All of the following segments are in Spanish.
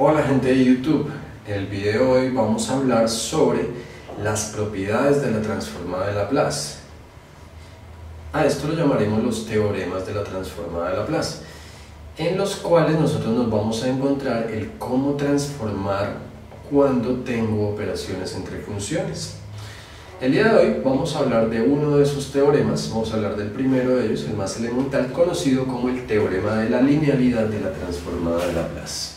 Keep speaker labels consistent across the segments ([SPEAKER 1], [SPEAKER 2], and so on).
[SPEAKER 1] Hola gente de YouTube, en el video de hoy vamos a hablar sobre las propiedades de la transformada de Laplace. A esto lo llamaremos los teoremas de la transformada de Laplace, en los cuales nosotros nos vamos a encontrar el cómo transformar cuando tengo operaciones entre funciones. El día de hoy vamos a hablar de uno de esos teoremas, vamos a hablar del primero de ellos, el más elemental, conocido como el teorema de la linealidad de la transformada de Laplace.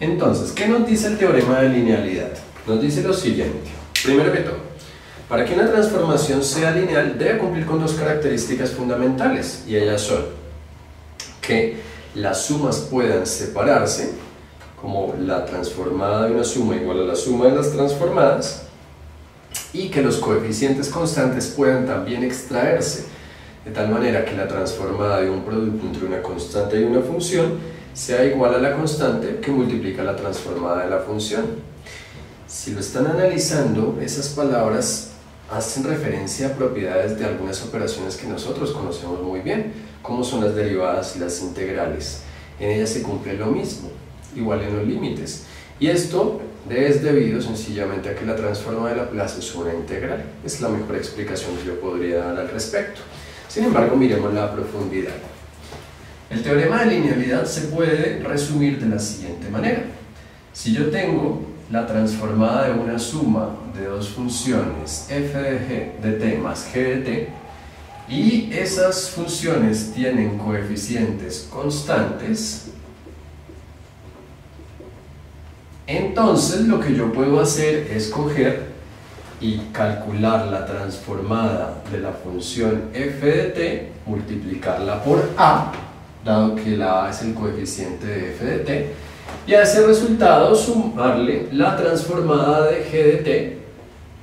[SPEAKER 1] Entonces, ¿qué nos dice el teorema de linealidad? Nos dice lo siguiente. Primero que todo, para que una transformación sea lineal debe cumplir con dos características fundamentales, y ellas son que las sumas puedan separarse, como la transformada de una suma igual a la suma de las transformadas, y que los coeficientes constantes puedan también extraerse, de tal manera que la transformada de un producto entre una constante y una función sea igual a la constante que multiplica la transformada de la función. Si lo están analizando, esas palabras hacen referencia a propiedades de algunas operaciones que nosotros conocemos muy bien, como son las derivadas y las integrales. En ellas se cumple lo mismo, igual en los límites. Y esto es debido sencillamente a que la transformada de Laplace es una integral. Es la mejor explicación que yo podría dar al respecto. Sin embargo, miremos la profundidad. El teorema de linealidad se puede resumir de la siguiente manera. Si yo tengo la transformada de una suma de dos funciones f de g de t más g de t, y esas funciones tienen coeficientes constantes, entonces lo que yo puedo hacer es coger y calcular la transformada de la función f de t, multiplicarla por a, dado que la a es el coeficiente de f de t, y a ese resultado sumarle la transformada de g de t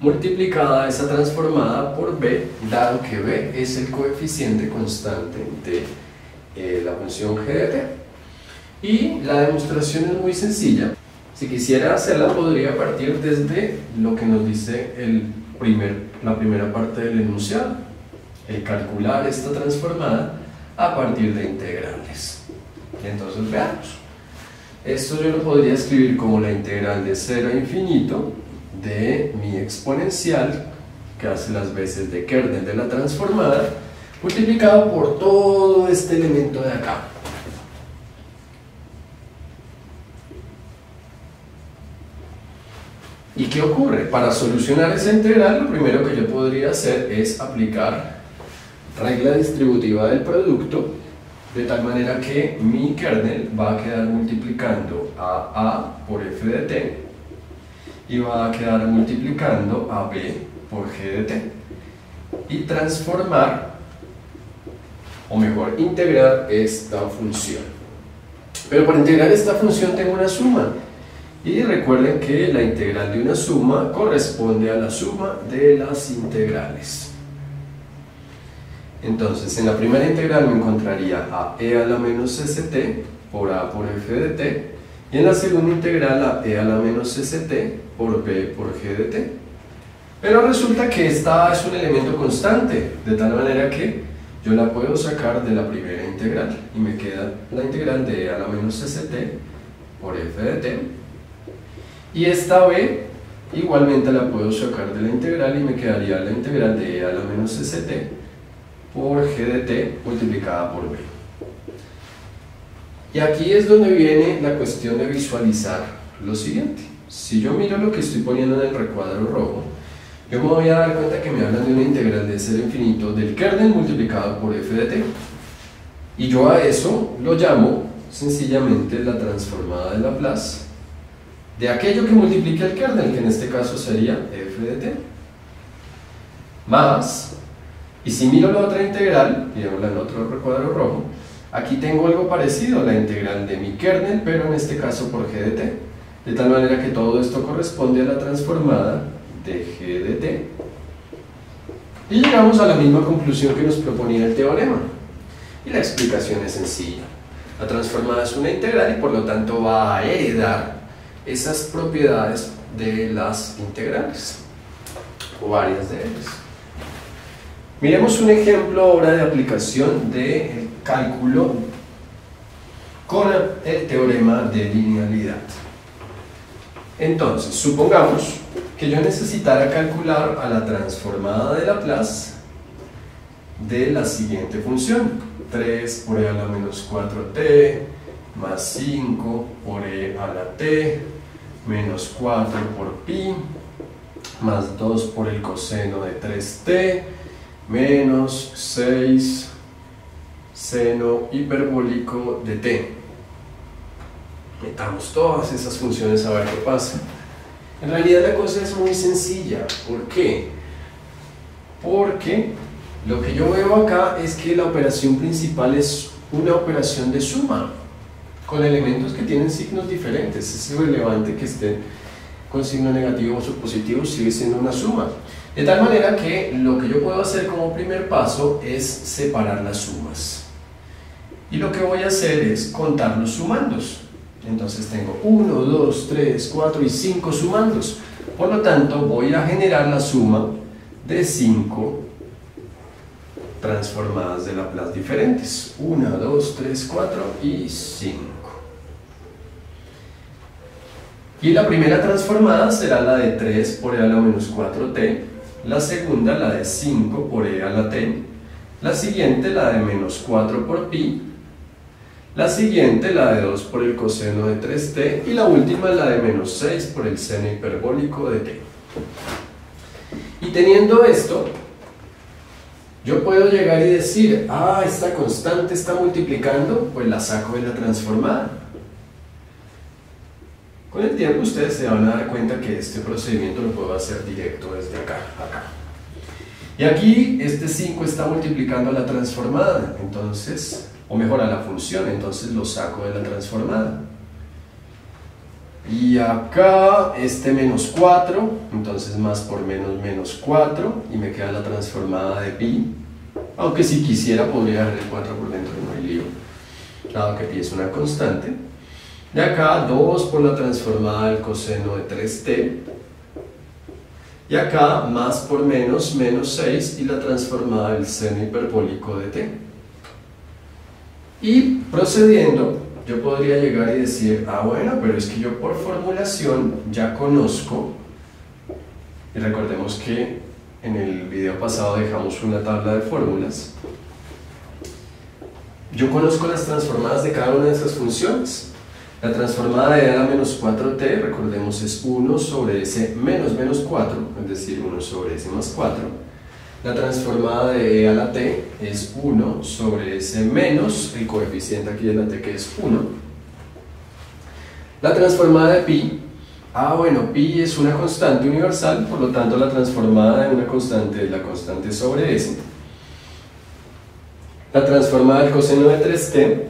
[SPEAKER 1] multiplicada a esa transformada por b, dado que b es el coeficiente constante de la función g de t. Y la demostración es muy sencilla. Si quisiera hacerla, podría partir desde lo que nos dice la primera parte del enunciado, el calcular esta transformada a partir de integrales. Entonces veamos. Esto yo lo podría escribir como la integral de 0 a infinito de mi exponencial, que hace las veces de kernel de la transformada, multiplicado por todo este elemento de acá. ¿Y qué ocurre? Para solucionar esa integral, lo primero que yo podría hacer es aplicar regla distributiva del producto, de tal manera que mi kernel va a quedar multiplicando a por f de t y va a quedar multiplicando a b por g de t, y transformar, o mejor, integrar esta función. Pero para integrar esta función tengo una suma. Y recuerden que la integral de una suma corresponde a la suma de las integrales. Entonces, en la primera integral me encontraría a e a la menos st por a por f de t, y en la segunda integral a e a la menos st por b por g de t. Pero resulta que esta a es un elemento constante, de tal manera que yo la puedo sacar de la primera integral, y me queda la integral de e a la menos st por f de t. Y esta b igualmente la puedo sacar de la integral, y me quedaría la integral de e a la menos st por g de t multiplicada por b. Y aquí es donde viene la cuestión de visualizar lo siguiente. Si yo miro lo que estoy poniendo en el recuadro rojo, yo me voy a dar cuenta que me hablan de una integral de 0 a infinito del kernel multiplicado por f de t. Y yo a eso lo llamo sencillamente la transformada de Laplace de aquello que multiplica el kernel, que en este caso sería f de t, más, y si miro la otra integral, miremosla en otro recuadro rojo, aquí tengo algo parecido, la integral de mi kernel, pero en este caso por g de t, de tal manera que todo esto corresponde a la transformada de g de t. Y llegamos a la misma conclusión que nos proponía el teorema, y la explicación es sencilla. La transformada es una integral y por lo tanto va a heredar esas propiedades de las integrales, o varias de ellas. Miremos un ejemplo ahora de aplicación del cálculo con el teorema de linealidad. Entonces, supongamos que yo necesitara calcular a la transformada de Laplace de la siguiente función: 3 por e a la menos 4t más 5 por e a la t menos 4 por pi más 2 por el coseno de 3t menos 6 seno hiperbólico de t. Metamos todas esas funciones a ver qué pasa. En realidad la cosa es muy sencilla. ¿Por qué? Porque lo que yo veo acá es que la operación principal es una operación de suma con elementos que tienen signos diferentes. Es irrelevante que estén con signo negativo o positivo, sigue siendo una suma. De tal manera que lo que yo puedo hacer como primer paso es separar las sumas. Y lo que voy a hacer es contar los sumandos. Entonces tengo 1, 2, 3, 4 y 5 sumandos. Por lo tanto, voy a generar la suma de 5 transformadas de Laplace diferentes. 1, 2, 3, 4 y 5. Y la primera transformada será la de 3 por e a la menos 4t, la segunda la de 5 por e a la t, la siguiente la de menos 4 por pi, la siguiente la de 2 por el coseno de 3t y la última la de menos 6 por el seno hiperbólico de t. Y teniendo esto, yo puedo llegar y decir, esta constante está multiplicando, pues la saco de la transformada. Con el tiempo ustedes se van a dar cuenta que este procedimiento lo puedo hacer directo desde acá, acá. Y aquí este 5 está multiplicando a la transformada, entonces, o mejor a la función, entonces lo saco de la transformada. Y acá este menos 4, entonces más por menos menos 4, y me queda la transformada de pi. Aunque si quisiera podría dejar el 4 por dentro, no hay lío, dado que pi es una constante. De acá 2 por la transformada del coseno de 3t. Y acá más por menos menos 6 y la transformada del seno hiperbólico de t. Y procediendo, yo podría llegar y decir, bueno, pero es que yo por formulación ya conozco, y recordemos que en el video pasado dejamos una tabla de fórmulas, yo conozco las transformadas de cada una de esas funciones. La transformada de e a la menos 4t, recordemos, es 1 sobre s menos menos 4, es decir, 1 sobre s más 4. La transformada de e a la t es 1 sobre s menos el coeficiente aquí de la t, que es 1. La transformada de pi, bueno, pi es una constante universal, por lo tanto la transformada de una constante es la constante sobre s. La transformada del coseno de 3t,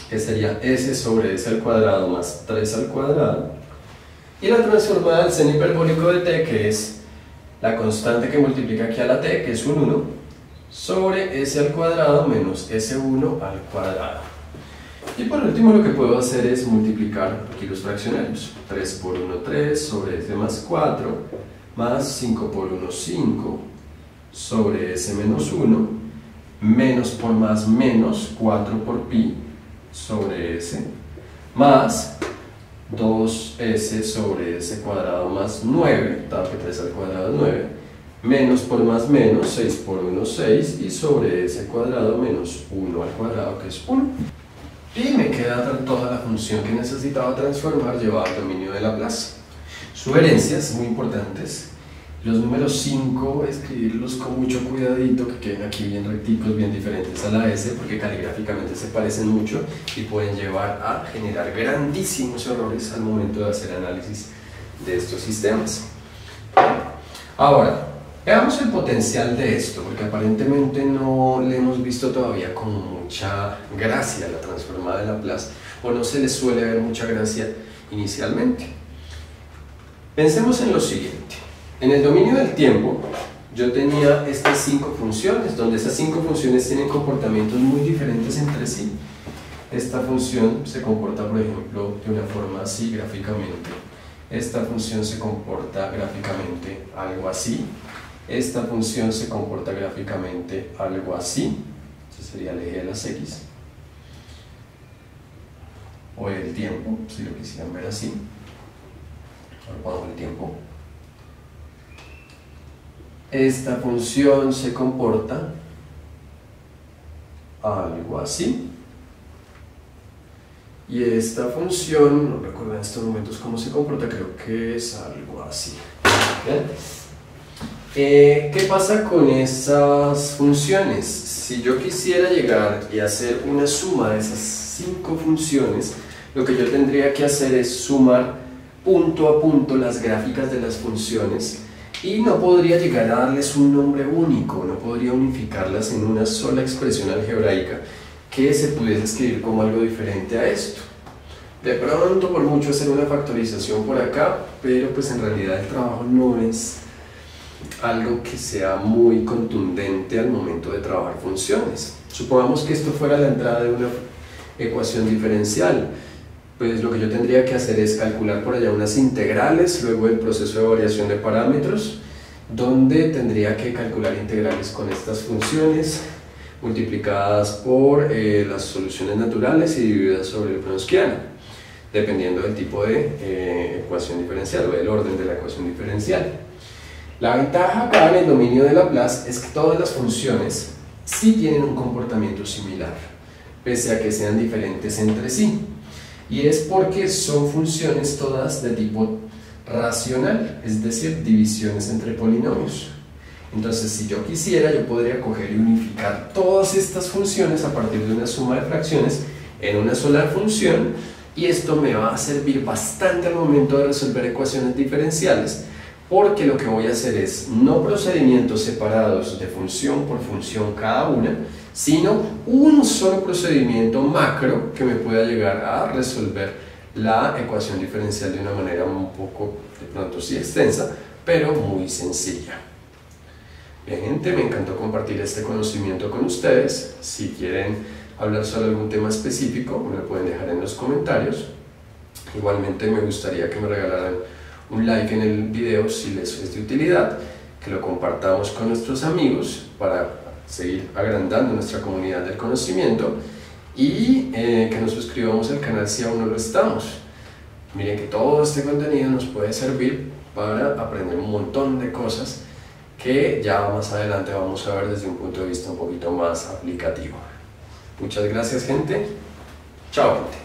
[SPEAKER 1] que sería s sobre s al cuadrado más 3 al cuadrado. Y la transformada del seno hiperbólico de t, que es la constante que multiplica aquí a la t, que es un 1, sobre s al cuadrado menos s1 al cuadrado. Y por último lo que puedo hacer es multiplicar aquí los fraccionarios. 3 por 1, 3 sobre s más 4, más 5 por 1, 5 sobre s menos 1, menos por más menos 4 por pi sobre s, más 2s sobre s cuadrado más 9, dado que 3 al cuadrado es 9, menos por más menos, 6 por 1, 6, y sobre s cuadrado menos 1 al cuadrado, que es 1. Y me queda toda la función que necesitaba transformar llevada al dominio de Laplace. Sugerencias muy importantes: los números 5, escribirlos con mucho cuidadito, que queden aquí bien recticos, bien diferentes a la S, porque caligráficamente se parecen mucho y pueden llevar a generar grandísimos errores al momento de hacer análisis de estos sistemas. Ahora, veamos el potencial de esto, porque aparentemente no le hemos visto todavía con mucha gracia a la transformada de Laplace, o no se le suele ver mucha gracia inicialmente. Pensemos en lo siguiente. En el dominio del tiempo, yo tenía estas 5 funciones, donde esas 5 funciones tienen comportamientos muy diferentes entre sí. Esta función se comporta, por ejemplo, de una forma así gráficamente. Esta función se comporta gráficamente algo así. Esta función se comporta gráficamente algo así. Ese sería el eje de las X. o el tiempo, si lo quisieran ver así. Ahora pongo el tiempo. Esta función se comporta algo así. Y esta función, no recuerdo en estos momentos cómo se comporta, creo que es algo así. ¿Bien? ¿Qué pasa con esas funciones? Si yo quisiera llegar y hacer una suma de esas 5 funciones, lo que yo tendría que hacer es sumar punto a punto las gráficas de las funciones y no podría llegar a darles un nombre único, no podría unificarlas en una sola expresión algebraica que se pudiese escribir como algo diferente a esto. De pronto, por mucho hacer una factorización por acá, pero pues en realidad el trabajo no es algo que sea muy contundente al momento de trabajar funciones. Supongamos que esto fuera la entrada de una ecuación diferencial, pues lo que yo tendría que hacer es calcular por allá unas integrales, luego el proceso de variación de parámetros, donde tendría que calcular integrales con estas funciones multiplicadas por las soluciones naturales y divididas sobre el Wronskiano, dependiendo del tipo de ecuación diferencial o del orden de la ecuación diferencial. La ventaja acá en el dominio de Laplace es que todas las funciones sí tienen un comportamiento similar, pese a que sean diferentes entre sí. Y es porque son funciones todas de tipo racional, es decir, divisiones entre polinomios. Entonces, si yo quisiera, yo podría coger y unificar todas estas funciones a partir de una suma de fracciones en una sola función, y esto me va a servir bastante al momento de resolver ecuaciones diferenciales, porque lo que voy a hacer es no procedimientos separados de función por función cada una, sino un solo procedimiento macro que me pueda llegar a resolver la ecuación diferencial de una manera un poco, de pronto sí extensa, pero muy sencilla. Bien, gente, me encantó compartir este conocimiento con ustedes. Si quieren hablar sobre algún tema específico, me lo pueden dejar en los comentarios. Igualmente me gustaría que me regalaran un like en el video si les es de utilidad, que lo compartamos con nuestros amigos para seguir agrandando nuestra comunidad del conocimiento, y que nos suscribamos al canal si aún no lo estamos. Miren que todo este contenido nos puede servir para aprender un montón de cosas que ya más adelante vamos a ver desde un punto de vista un poquito más aplicativo. Muchas gracias, gente. Chao, gente.